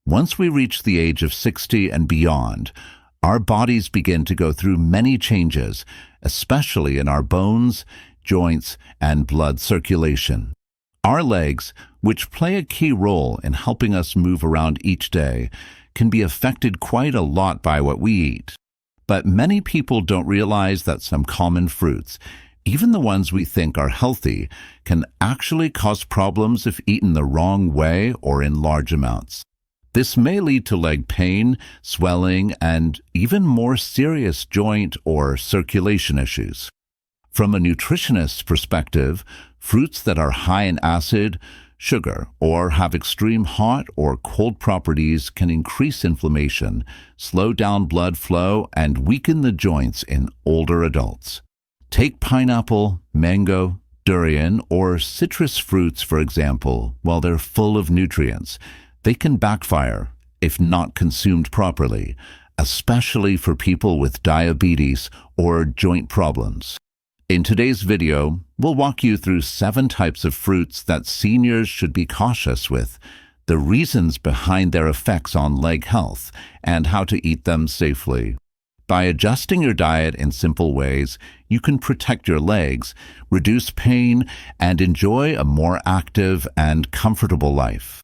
Once we reach the age of 60 and beyond, our bodies begin to go through many changes, especially in our bones, joints, and blood circulation. Our legs, which play a key role in helping us move around each day, can be affected quite a lot by what we eat. But many people don't realize that some common fruits, even the ones we think are healthy, can actually cause problems if eaten the wrong way or in large amounts. This may lead to leg pain, swelling, and even more serious joint or circulation issues. From a nutritionist's perspective, fruits that are high in acid, sugar, or have extreme hot or cold properties can increase inflammation, slow down blood flow, and weaken the joints in older adults. Take pineapple, mango, durian, or citrus fruits, for example. While they're full of nutrients, they can backfire if not consumed properly, especially for people with diabetes or joint problems. In today's video, we'll walk you through 7 types of fruits that seniors should be cautious with, the reasons behind their effects on leg health, and how to eat them safely. By adjusting your diet in simple ways, you can protect your legs, reduce pain, and enjoy a more active and comfortable life.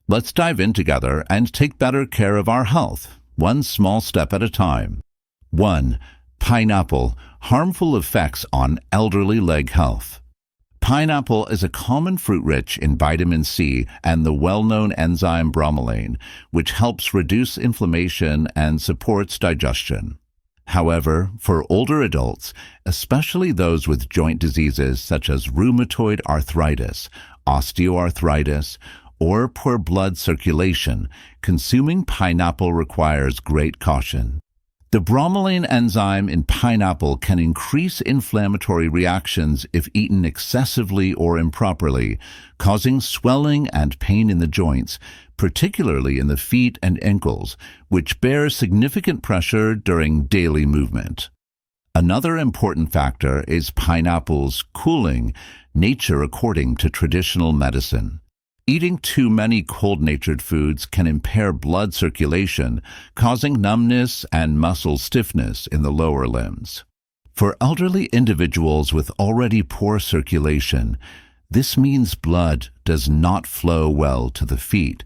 Let's dive in together and take better care of our health, one small step at a time. 1. Pineapple, harmful effects on elderly leg health. Pineapple is a common fruit rich in vitamin C and the well-known enzyme bromelain, which helps reduce inflammation and supports digestion. However, for older adults, especially those with joint diseases such as rheumatoid arthritis, osteoarthritis, or poor blood circulation, consuming pineapple requires great caution. The bromelain enzyme in pineapple can increase inflammatory reactions if eaten excessively or improperly, causing swelling and pain in the joints, particularly in the feet and ankles, which bear significant pressure during daily movement. Another important factor is pineapple's cooling nature according to traditional medicine. Eating too many cold-natured foods can impair blood circulation, causing numbness and muscle stiffness in the lower limbs. For elderly individuals with already poor circulation, this means blood does not flow well to the feet,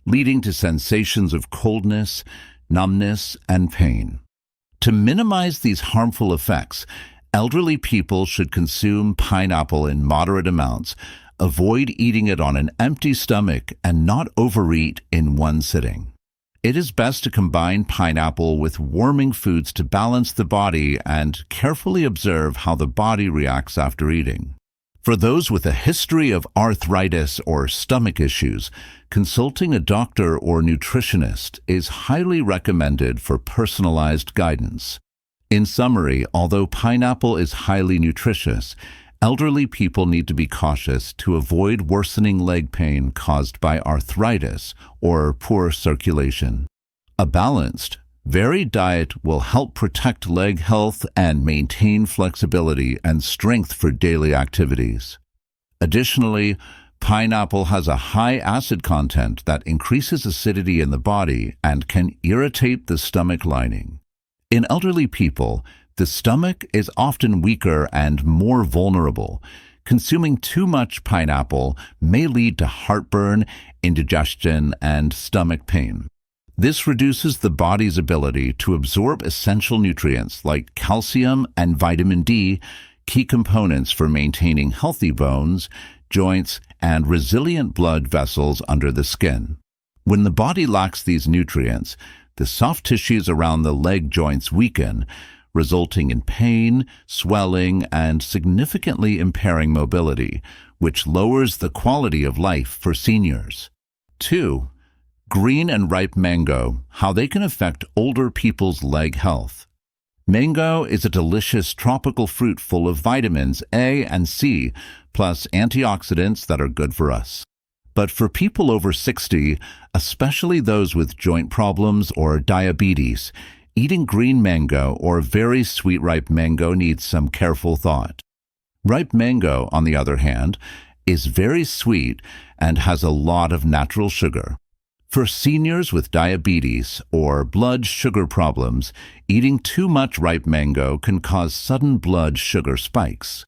leading to sensations of coldness, numbness, and pain. To minimize these harmful effects, elderly people should consume pineapple in moderate amounts, avoid eating it on an empty stomach, and not overeat in one sitting. It is best to combine pineapple with warming foods to balance the body and carefully observe how the body reacts after eating. For those with a history of arthritis or stomach issues, consulting a doctor or nutritionist is highly recommended for personalized guidance. In summary, although pineapple is highly nutritious, elderly people need to be cautious to avoid worsening leg pain caused by arthritis or poor circulation. A balanced, varied diet will help protect leg health and maintain flexibility and strength for daily activities. Additionally, pineapple has a high acid content that increases acidity in the body and can irritate the stomach lining. In elderly people, the stomach is often weaker and more vulnerable. Consuming too much pineapple may lead to heartburn, indigestion, and stomach pain. This reduces the body's ability to absorb essential nutrients like calcium and vitamin D, key components for maintaining healthy bones, joints, and resilient blood vessels under the skin. When the body lacks these nutrients, the soft tissues around the leg joints weaken, resulting in pain, swelling, and significantly impairing mobility, which lowers the quality of life for seniors. 2. Green and ripe mango, how they can affect older people's leg health. Mango is a delicious tropical fruit full of vitamins A and C, plus antioxidants that are good for us. But for people over 60, especially those with joint problems or diabetes, eating green mango or very sweet ripe mango needs some careful thought. Ripe mango, on the other hand, is very sweet and has a lot of natural sugar. For seniors with diabetes or blood sugar problems, eating too much ripe mango can cause sudden blood sugar spikes.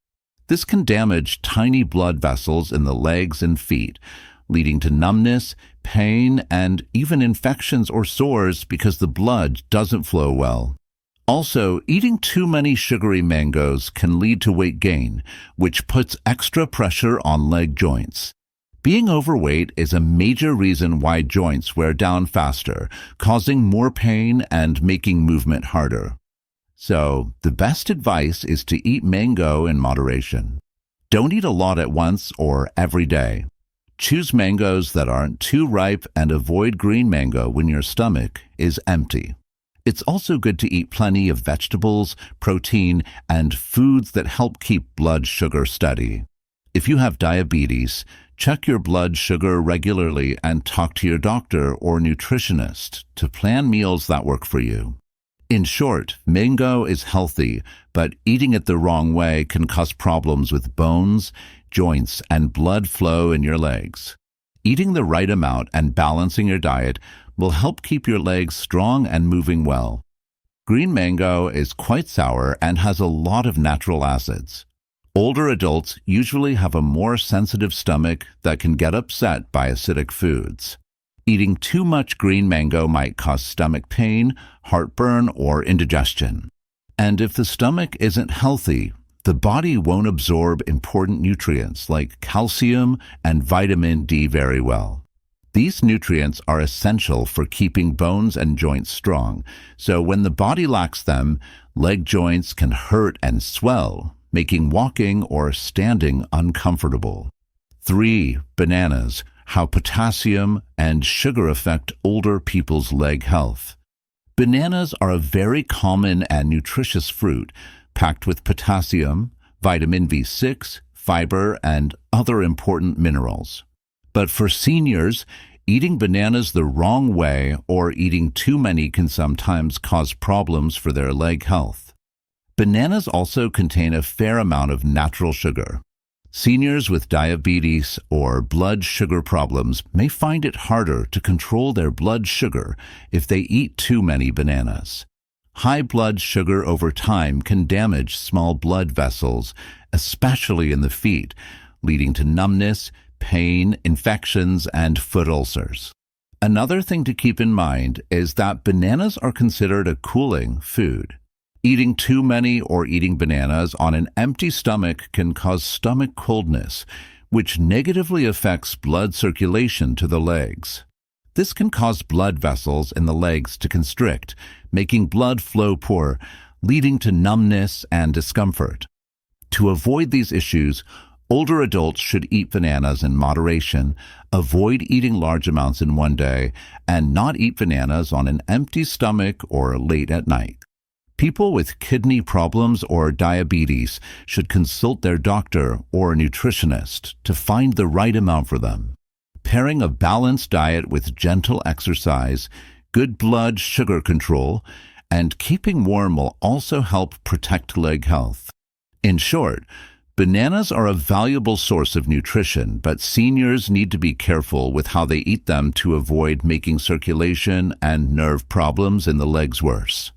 This can damage tiny blood vessels in the legs and feet, leading to numbness, pain, and even infections or sores because the blood doesn't flow well. Also, eating too many sugary mangoes can lead to weight gain, which puts extra pressure on leg joints. Being overweight is a major reason why joints wear down faster, causing more pain and making movement harder. So, the best advice is to eat mango in moderation. Don't eat a lot at once or every day. Choose mangoes that aren't too ripe and avoid green mango when your stomach is empty. It's also good to eat plenty of vegetables, protein, and foods that help keep blood sugar steady. If you have diabetes, check your blood sugar regularly and talk to your doctor or nutritionist to plan meals that work for you. In short, mango is healthy, but eating it the wrong way can cause problems with bones, joints, and blood flow in your legs. Eating the right amount and balancing your diet will help keep your legs strong and moving well. Green mango is quite sour and has a lot of natural acids. Older adults usually have a more sensitive stomach that can get upset by acidic foods. Eating too much green mango might cause stomach pain, heartburn, or indigestion. And if the stomach isn't healthy, the body won't absorb important nutrients like calcium and vitamin D very well. These nutrients are essential for keeping bones and joints strong, so when the body lacks them, leg joints can hurt and swell, making walking or standing uncomfortable. 3. Bananas. How potassium and sugar affect older people's leg health. Bananas are a very common and nutritious fruit, packed with potassium, vitamin B6, fiber, and other important minerals. But for seniors, eating bananas the wrong way or eating too many can sometimes cause problems for their leg health. Bananas also contain a fair amount of natural sugar. Seniors with diabetes or blood sugar problems may find it harder to control their blood sugar if they eat too many bananas. High blood sugar over time can damage small blood vessels, especially in the feet, leading to numbness, pain, infections, and foot ulcers. Another thing to keep in mind is that bananas are considered a cooling food. Eating too many or eating bananas on an empty stomach can cause stomach coldness, which negatively affects blood circulation to the legs. This can cause blood vessels in the legs to constrict, making blood flow poor, leading to numbness and discomfort. To avoid these issues, older adults should eat bananas in moderation, avoid eating large amounts in one day, and not eat bananas on an empty stomach or late at night. People with kidney problems or diabetes should consult their doctor or nutritionist to find the right amount for them. Pairing a balanced diet with gentle exercise, good blood sugar control, and keeping warm will also help protect leg health. In short, bananas are a valuable source of nutrition, but seniors need to be careful with how they eat them to avoid making circulation and nerve problems in the legs worse.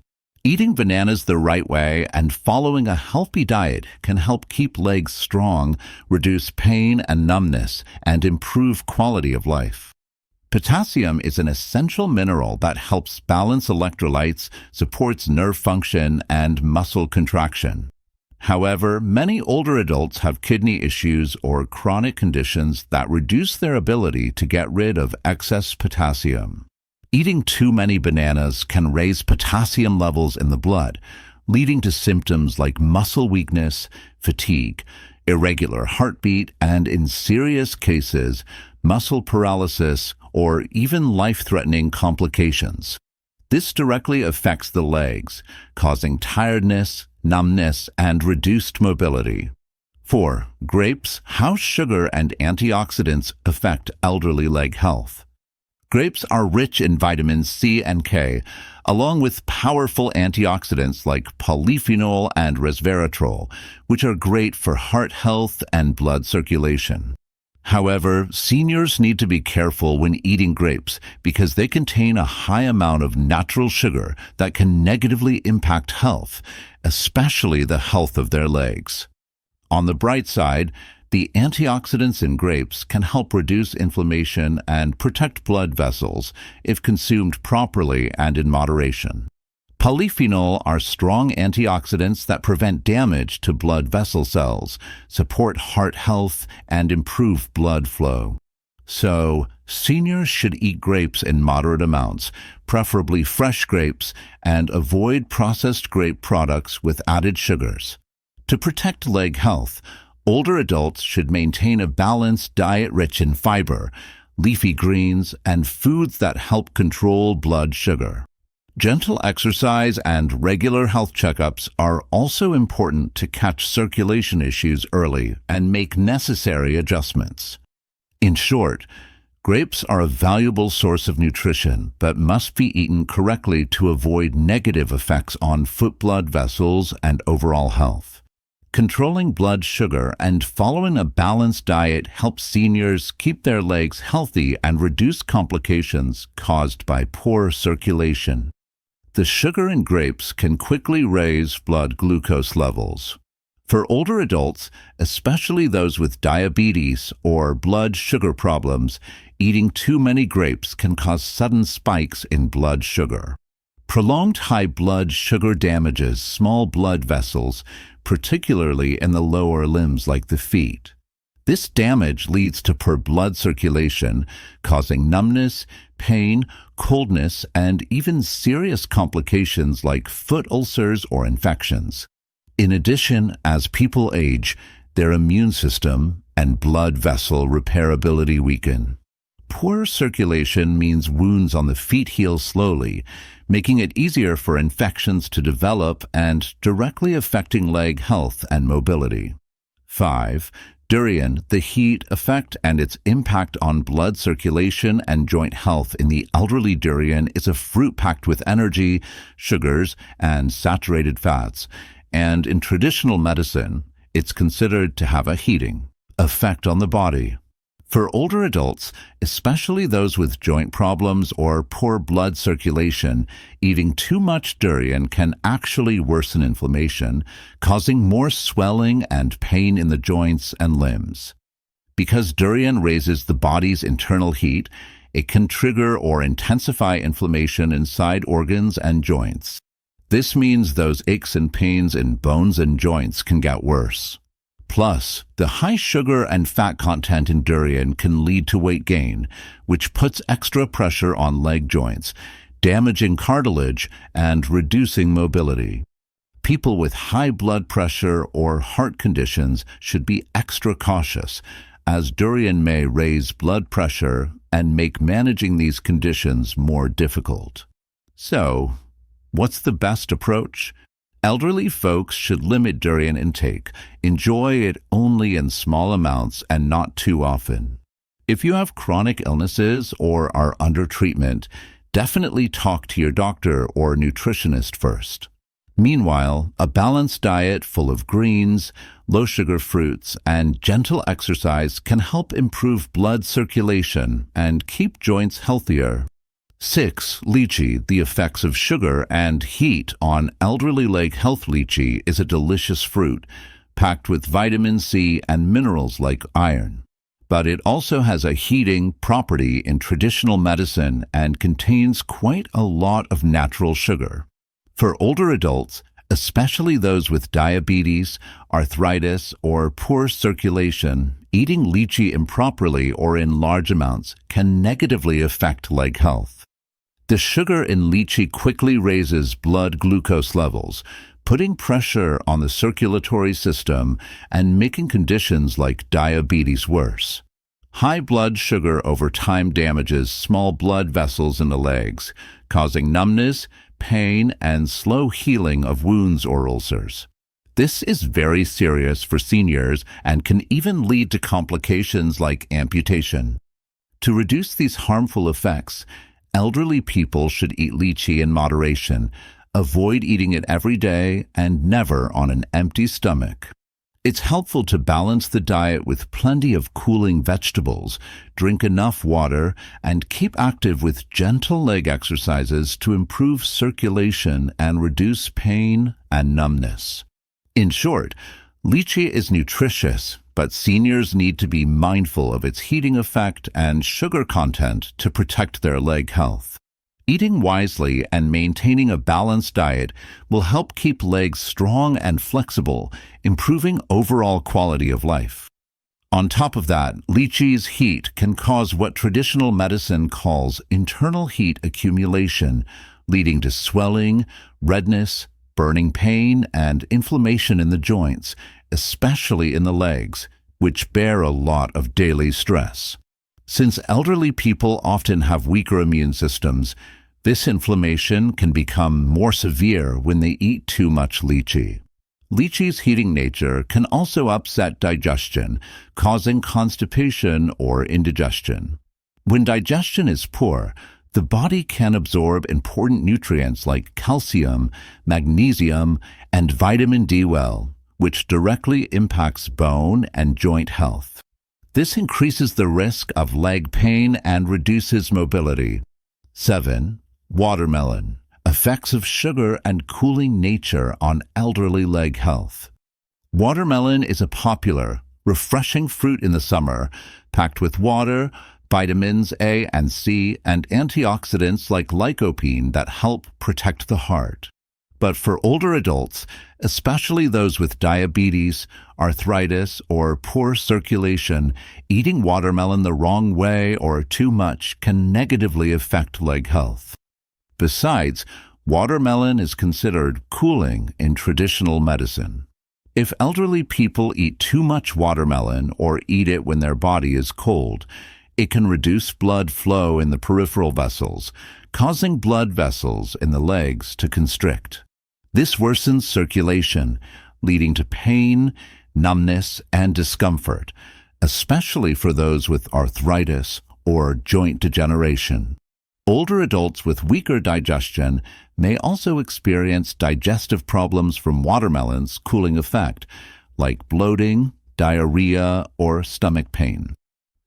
Eating bananas the right way and following a healthy diet can help keep legs strong, reduce pain and numbness, and improve quality of life. Potassium is an essential mineral that helps balance electrolytes, supports nerve function, and muscle contraction. However, many older adults have kidney issues or chronic conditions that reduce their ability to get rid of excess potassium. Eating too many bananas can raise potassium levels in the blood, leading to symptoms like muscle weakness, fatigue, irregular heartbeat, and in serious cases, muscle paralysis or even life-threatening complications. This directly affects the legs, causing tiredness, numbness, and reduced mobility. 4. Grapes. How sugar and antioxidants affect elderly leg health. Grapes are rich in vitamins C and K, along with powerful antioxidants like polyphenol and resveratrol, which are great for heart health and blood circulation. However, seniors need to be careful when eating grapes because they contain a high amount of natural sugar that can negatively impact health, especially the health of their legs. On the bright side, the antioxidants in grapes can help reduce inflammation and protect blood vessels if consumed properly and in moderation. Polyphenol are strong antioxidants that prevent damage to blood vessel cells, support heart health, and improve blood flow. So, seniors should eat grapes in moderate amounts, preferably fresh grapes, and avoid processed grape products with added sugars. To protect leg health, older adults should maintain a balanced diet rich in fiber, leafy greens, and foods that help control blood sugar. Gentle exercise and regular health checkups are also important to catch circulation issues early and make necessary adjustments. In short, grapes are a valuable source of nutrition but must be eaten correctly to avoid negative effects on foot blood vessels and overall health. Controlling blood sugar and following a balanced diet helps seniors keep their legs healthy and reduce complications caused by poor circulation. The sugar in grapes can quickly raise blood glucose levels. For older adults, especially those with diabetes or blood sugar problems, eating too many grapes can cause sudden spikes in blood sugar. Prolonged high blood sugar damages small blood vessels, particularly in the lower limbs like the feet. This damage leads to poor blood circulation, causing numbness, pain, coldness, and even serious complications like foot ulcers or infections. In addition, as people age, their immune system and blood vessel repairability weaken. Poor circulation means wounds on the feet heal slowly, making it easier for infections to develop and directly affecting leg health and mobility. 5. Durian, the heat effect and its impact on blood circulation and joint health in the elderly. Durian is a fruit packed with energy, sugars, and saturated fats, and in traditional medicine, it's considered to have a heating effect on the body. For older adults, especially those with joint problems or poor blood circulation, eating too much durian can actually worsen inflammation, causing more swelling and pain in the joints and limbs. Because durian raises the body's internal heat, it can trigger or intensify inflammation inside organs and joints. This means those aches and pains in bones and joints can get worse. Plus, the high sugar and fat content in durian can lead to weight gain, which puts extra pressure on leg joints, damaging cartilage and reducing mobility. People with high blood pressure or heart conditions should be extra cautious, as durian may raise blood pressure and make managing these conditions more difficult. So, what's the best approach? Elderly folks should limit durian intake. Enjoy it only in small amounts and not too often. If you have chronic illnesses or are under treatment, definitely talk to your doctor or nutritionist first. Meanwhile, a balanced diet full of greens, low-sugar fruits, and gentle exercise can help improve blood circulation and keep joints healthier. 6. Lychee, the effects of sugar and heat on elderly leg health. Lychee is a delicious fruit, packed with vitamin C and minerals like iron. But it also has a heating property in traditional medicine and contains quite a lot of natural sugar. For older adults, especially those with diabetes, arthritis, or poor circulation, eating lychee improperly or in large amounts can negatively affect leg health. The sugar in lychee quickly raises blood glucose levels, putting pressure on the circulatory system and making conditions like diabetes worse. High blood sugar over time damages small blood vessels in the legs, causing numbness, pain, and slow healing of wounds or ulcers. This is very serious for seniors and can even lead to complications like amputation. To reduce these harmful effects, elderly people should eat lychee in moderation, avoid eating it every day, and never on an empty stomach. It's helpful to balance the diet with plenty of cooling vegetables, drink enough water, and keep active with gentle leg exercises to improve circulation and reduce pain and numbness. In short, lychee is nutritious, but seniors need to be mindful of its heating effect and sugar content to protect their leg health. Eating wisely and maintaining a balanced diet will help keep legs strong and flexible, improving overall quality of life. On top of that, lychee's heat can cause what traditional medicine calls internal heat accumulation, leading to swelling, redness, burning pain, and inflammation in the joints, especially in the legs, which bear a lot of daily stress. Since elderly people often have weaker immune systems, this inflammation can become more severe when they eat too much lychee. Lychee's heating nature can also upset digestion, causing constipation or indigestion. When digestion is poor, the body can absorb important nutrients like calcium, magnesium, and vitamin D well, which directly impacts bone and joint health. This increases the risk of leg pain and reduces mobility. 7. Watermelon. Effects of sugar and cooling nature on elderly leg health. Watermelon is a popular, refreshing fruit in the summer, packed with water, vitamins A and C, and antioxidants like lycopene that help protect the heart. But for older adults, especially those with diabetes, arthritis, or poor circulation, eating watermelon the wrong way or too much can negatively affect leg health. Besides, watermelon is considered cooling in traditional medicine. If elderly people eat too much watermelon or eat it when their body is cold, it can reduce blood flow in the peripheral vessels, causing blood vessels in the legs to constrict. This worsens circulation, leading to pain, numbness, and discomfort, especially for those with arthritis or joint degeneration. Older adults with weaker digestion may also experience digestive problems from watermelon's cooling effect, like bloating, diarrhea, or stomach pain.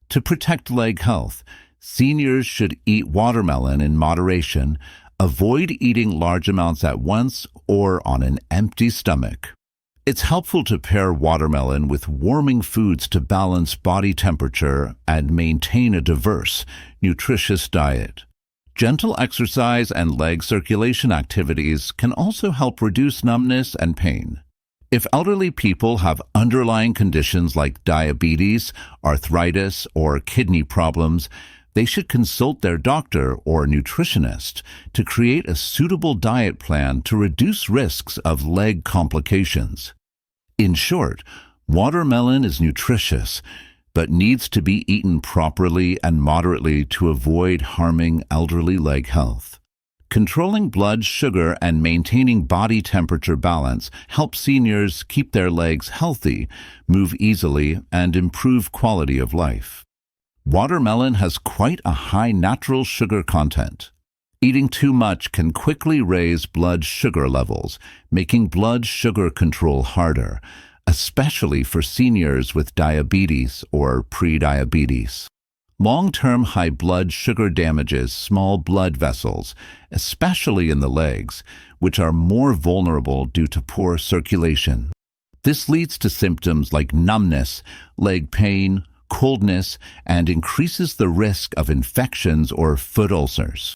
To protect leg health, seniors should eat watermelon in moderation, avoid eating large amounts at once or on an empty stomach. It's helpful to pair watermelon with warming foods to balance body temperature and maintain a diverse, nutritious diet. Gentle exercise and leg circulation activities can also help reduce numbness and pain. If elderly people have underlying conditions like diabetes, arthritis, or kidney problems, they should consult their doctor or nutritionist to create a suitable diet plan to reduce risks of leg complications. In short, watermelon is nutritious, but needs to be eaten properly and moderately to avoid harming elderly leg health. Controlling blood sugar and maintaining body temperature balance help seniors keep their legs healthy, move easily, and improve quality of life. Watermelon has quite a high natural sugar content. Eating too much can quickly raise blood sugar levels, making blood sugar control harder, especially for seniors with diabetes or prediabetes. Long-term high blood sugar damages small blood vessels, especially in the legs, which are more vulnerable due to poor circulation. This leads to symptoms like numbness, leg pain, coldness, and increases the risk of infections or foot ulcers.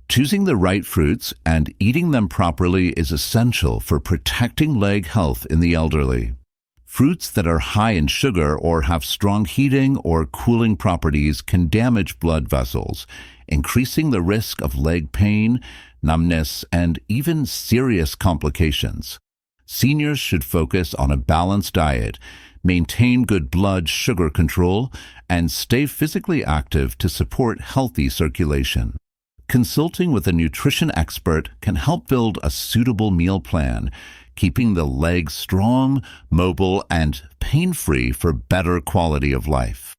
Choosing the right fruits and eating them properly is essential for protecting leg health in the elderly. Fruits that are high in sugar or have strong heating or cooling properties can damage blood vessels, increasing the risk of leg pain, numbness, and even serious complications. Seniors should focus on a balanced diet, maintain good blood sugar control, and stay physically active to support healthy circulation. Consulting with a nutrition expert can help build a suitable meal plan, keeping the legs strong, mobile, and pain-free for better quality of life.